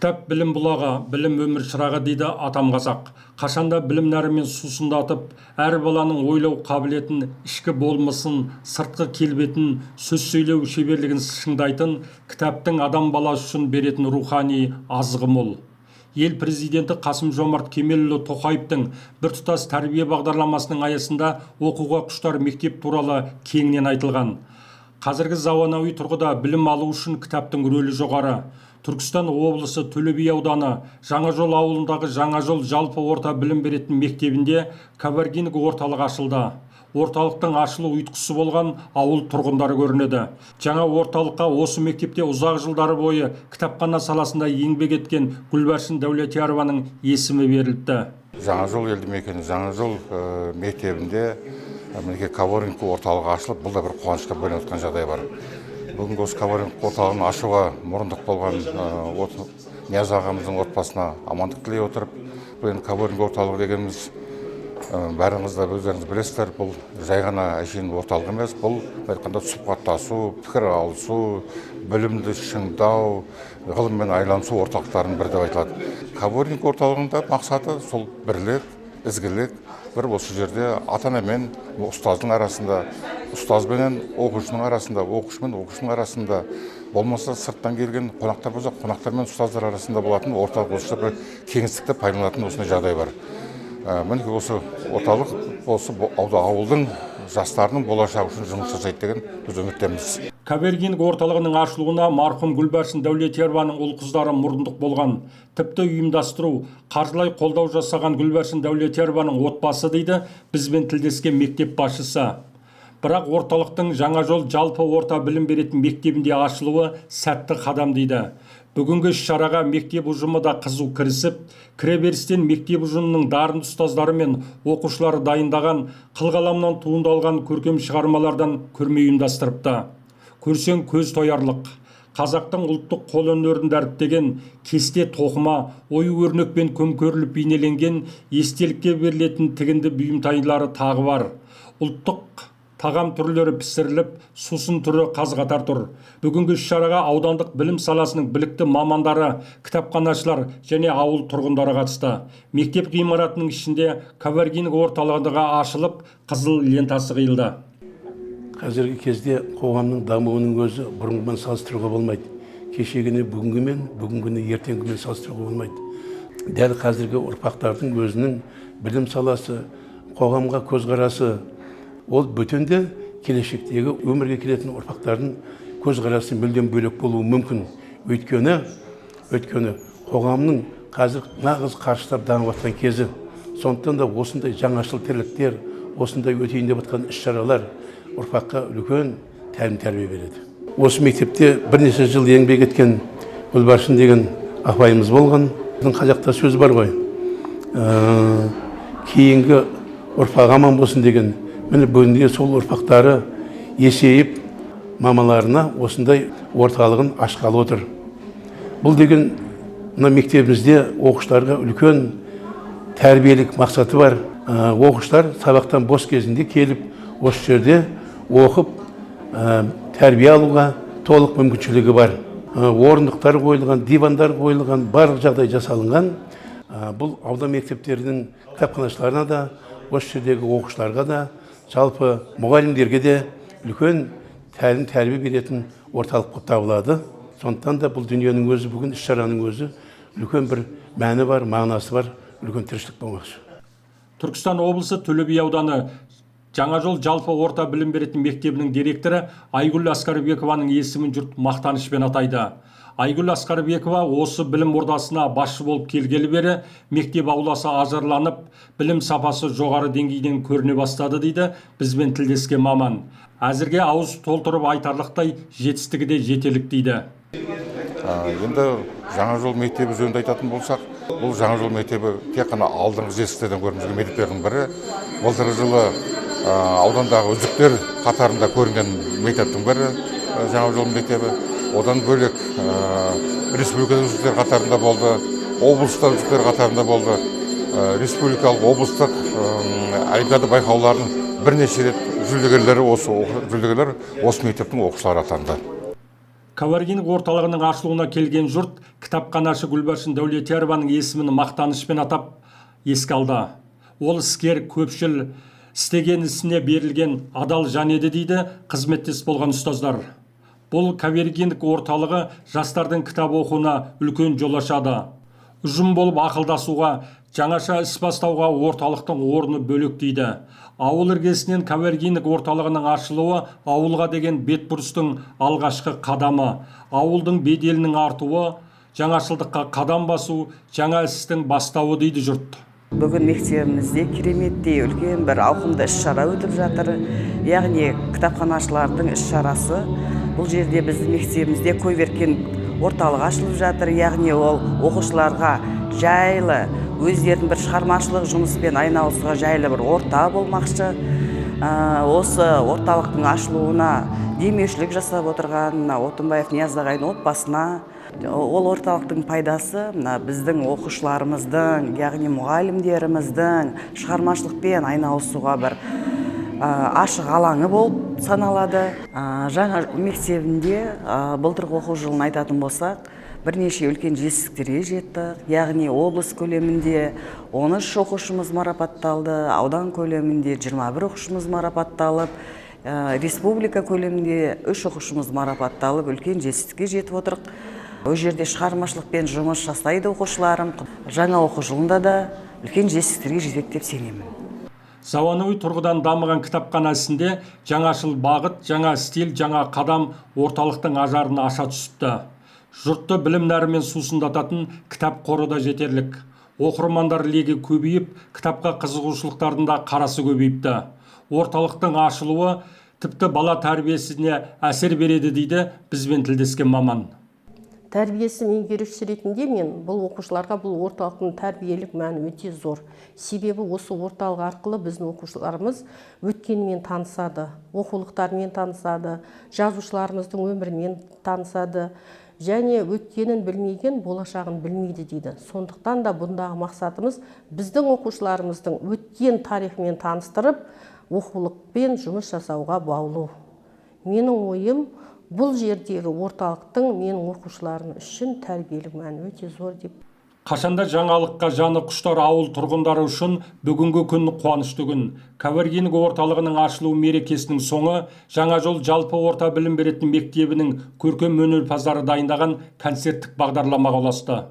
Кітап білім бұлағы, білім өмір шырағы дейді атам қазақ. Қашанда білім нәрімен сусындатып, әр баланың ойлау қабілетін, ішкі болмысын, сыртқы келбетін, сөз сөйлеу шеберлігін шыңдайтын, кітаптың адам баласы үшін беретін рухани азығы мол. Ел президенті Қасым-Жомарт Кемелұлы Тоқаевтың біртұтас тәрбие бағдарламасының аясында оқуға құштар мектеп туралы кеңінен айтылған. Қазіргі заманауи тұрғыда білім алу үшін кітаптың рөлі жоғары. Түркістан облысы Төле би ауданы Жаңажол ауылындағы Жаңажол жалпы орта білім беретін мектебінде коворкинг орталығы ашылды. Орталықтың ашылу ұйытқысы болған ауыл тұрғындары көрінеді. Жаңа орталыққа осы мектепте ұзақ жылдары бойы кітапхана саласында еңбек еткен Гүлбаршын Дәулетиярованың есімі берілді. Жаңажол елді мекені Жаңажол мектебінде коворкинг орталығы ашылып, бұл да бір қуанышқа бөленіп жатқан жағдай бар. Бүгінгі осы коворкинг орталығын ашуға мұрындық болған Нияз ағамыздың отбасына амандық тілей отырып, бұл енді коворкинг орталығы дегеніміз бәріңіз де өздеріңіз білесіздер, бұл жай ғана әшейін орталық емес, бұл айтқанда сұхбаттасу, пікір алысу, білімді шыңдау, ғылыммен айналысу орталықтарының бірі деп айтылады. Коворкинг орталығында мақсаты сол бірлік, ізгілік, бір осы жерде ата-ана мен ұстаздың арасында, ұстаз бенен оқушының арасында, оқушы мен оқушының арасында, болмаса сырттан келген қонақтар болса, қонақтар мен ұстаздар арасында болатын орталық осы бір кеңістікті пайдаланатын осындай жағдай бар. Мінекей осы орталық осы ауылдың жастарының болашағы үшін жұмыс жасайды деген біз үміттеміз. Коворкинг орталығының ашылуына марқұм Гүлбаршын Дәулетиярованың ұл қыздары мұрындық болған. Тіпті ұйымдастыру, қаржылай қолдау жасаған Гүлбаршын Дәулетиярованың отбасы дейді бізбен тілдескен мектеп басшысы. Бірақ орталықтың Жаңажол жалпы орта білім беретін мектебінде ашылуы сәтті қадам дейді. Бүгінгі шараға мектеп ұжымы да қызу кірісіп, кіреберістен мектеп ұжымының дарынды ұстаздары мен оқушылары дайындаған қылқаламнан туындалған көркем шығармалардан көрме ұйымдастырыпты. Көрсең көз тоярлық. Қазақтың ұлттық қолөнерін дәріптеген кесте тоқыма, ою-өрнекпен көмкеріліп бейнеленген естелікке берілетін тігінді бұйымтайлары тағы бар. Ұлттық тағам түрлері пісіріліп, сусын түрі қаз-қатар тұр. Бүгінгі шараға аудандық білім саласының білікті мамандары, кітапханашылар және ауыл тұрғындары қатысты. Мектеп ғимаратының ішінде коворкинг орталығы ашылып, қызыл лентасы қиылды. Қазіргі кезде қоғамның дамуының өзі бұрынғымен салыстыруға болмайды. Кешегіні бүгінгімен, бүгінгіні ертеңгімен салыстыруға болмайды. Дәл қазіргі ұрпақтардың өзінің білім саласы, қоғамға көзқарасы, ол бүтінде келешектегі өмірге келетін ұрпақтардың көзқарасы мүлдем бөлек болуы мүмкін. Өйткені қоғамның қазір нағыз қарыштап дамып жатқан кезі. Сондықтан да осындай жаңашыл тірліктер, осындай өтейін деп жатқан іс-шаралар ұрпаққа үлкен тәлім-тәрбие береді. Осы мектепте бірнеше жыл еңбек еткен Гүлбаршын деген апайымыз болған. Біздің қазақта сөз бар ғой. Кейінгі ұрпақ аман болсын деген. Міне бүгінде сол ұрпақтары есейіп, мамаларына осындай орталығын ашқалы отыр. Бұл деген мектебімізде оқушыларға үлкен тәрбиелік мақсаты бар. Оқушылар сабақтан бос кезінде келіп, осы жерде оқып, тәрбие алуға толық мүмкіншілігі бар. Орындықтар қойылған, дивандар қойылған, барлық жағдай жасалынған. Бұл аудан мектептерінің кітапханашыларына да, осы жердегі оқушыларға да, жалпы мұғалімдерге де үлкен тәлім-тәрбие беретін орталық болып табылады. Сондықтан да бұл дүниенің өзі, бүгін іс-шараның өзі үлкен бір мәні бар, мағынасы бар, үлкен тіршілік болмақшы. Түркістан облысы Төле би ауданы Жаңажол жалпы орта білім беретін мектебінің директоры Айгүл Асқарбекованың есімін жұрт мақтанышпен атайды. Айгүл Асқарбекова осы білім ордасына басшы болып келгелі бері мектеп ауласы ажарланып, білім сапасы жоғары деңгейден көріне бастады дейді бізбен тілдескен маман. Әзірге ауыз толтырып айтарлықтай жетістігі де жетелік дейді. Енді Жаңажол мектебі жөнінде айтатын болсақ, бұл Жаңажол мектебі тек қана алдыңғы жетістіктерден көрінген мектептердің бірі. Былтыр жылы аудандағы үздіктер қатарында көрінген мектептің бірі Жаңажол мектебі. Одан бөлек республикалық үздіктер қатарында болды, облыстық үздіктер қатарында болды. Республикалық облыстық олимпиада байқауларының бірнеше рет жүлдегерлері осы мектептің оқушылары атанды. Коворкинг орталығының ашылуына келген жұрт кітапханашы Гүлбаршын Дәулетиярованың есімін мақтанышпен атап еске алды. Ол іскер, көпшіл, істеген ісіне берілген адал жан еді дейді қызметтес болған ұстаздар. Бұл коворкинг орталығы жастардың кітап оқуына үлкен жол ашады. Ұжым болып ақылдасуға, жаңаша іс бастауға орталықтың орны бөлек дейді. Ауыл іргесінен коворкинг орталығының ашылуы ауылға деген бетбұрыстың алғашқы қадамы. Ауылдың беделінің артуы, жаңашылдыққа қадам басу, жаңа істің бастауы дейді жұрт. Бүгін мектебімізде кереметтей үлкен бір ауқымды іс-шара өтіп жатыр. Яғни кітапханашылардың іс-шарасы. Бұл жерде біздің мектебімізде коворкинг орталығы ашылып жатыр. Яғни ол оқушыларға жайлы, өздерінің бір шығармашылық жұмыспен айналысуға жайлы бір орта болмақшы. Осы орталықтың ашылуына демеушілік жасап отырған Отынбаев Нияз ағайдың отбасына, ол орталықтың пайдасы біздің оқушыларымыздың, яғни мұғалімдеріміздің шығармашылықпен айналысуға бір ашық алаңы болып саналады. Жаңа мектебінде былтырғы оқу жылын айтатын болсақ, бірнеше үлкен жетістіктерге жеттік. Яғни облыс көлемінде 13 оқушымыз марапатталды, аудан көлемінде 21 оқушымыз марапатталып, республика көлемінде 3 оқушымыз марапатталып, үлкен жетістікке жетіп отырық. Ол жерде шығармашылықпен жұмыс жасайды оқушыларым. Жаңа оқу жылында да үлкен жетістіктерге жетеді деп сенемін. Заманауи тұрғыдан дамыған кітапхана ісінде жаңашыл бағыт, жаңа стиль, жаңа қадам орталықтың ажарын аша түсіпті. Жұртты білім нәрімен сусындататын кітап қоры да жетерлік. Оқырмандар легі көбейіп, кітапқа қызығушылықтардың да қарасы көбейіпті. Орталықтың ашылуы тіпті бала тәрбиесіне әсер береді дейді бізбен тілдескен маман. Тәрбиесі меңгерушісі ретінде мен бұл оқушыларға бұл орталықтың тәрбиелік мәні өте зор. Себебі осы орталық арқылы біздің оқушыларымыз өткенмен танысады, оқулықтармен танысады, жазушыларымыздың өмірімен танысады, және өткенін білмеген болашағын білмейді дейді. Сондықтан да бұндағы мақсатымыз біздің оқушыларымыздың өткен тарихымен таныстырып, оқулықпен жұмыс жасауға баулу. Менің ойым, бұл жердегі орталықтың менің оқушыларым үшін тәрбиелік мәні өте зор деп. Қашанда жаңалыққа жаны құштар ауыл тұрғындары үшін бүгінгі күн қуанышты күн. Коворкинг орталығының ашылу мерекесінің соңы Жаңа жол жалпы орта білім беретін мектебінің көркем өнерпаздары дайындаған концерттік бағдарламаға ұласты.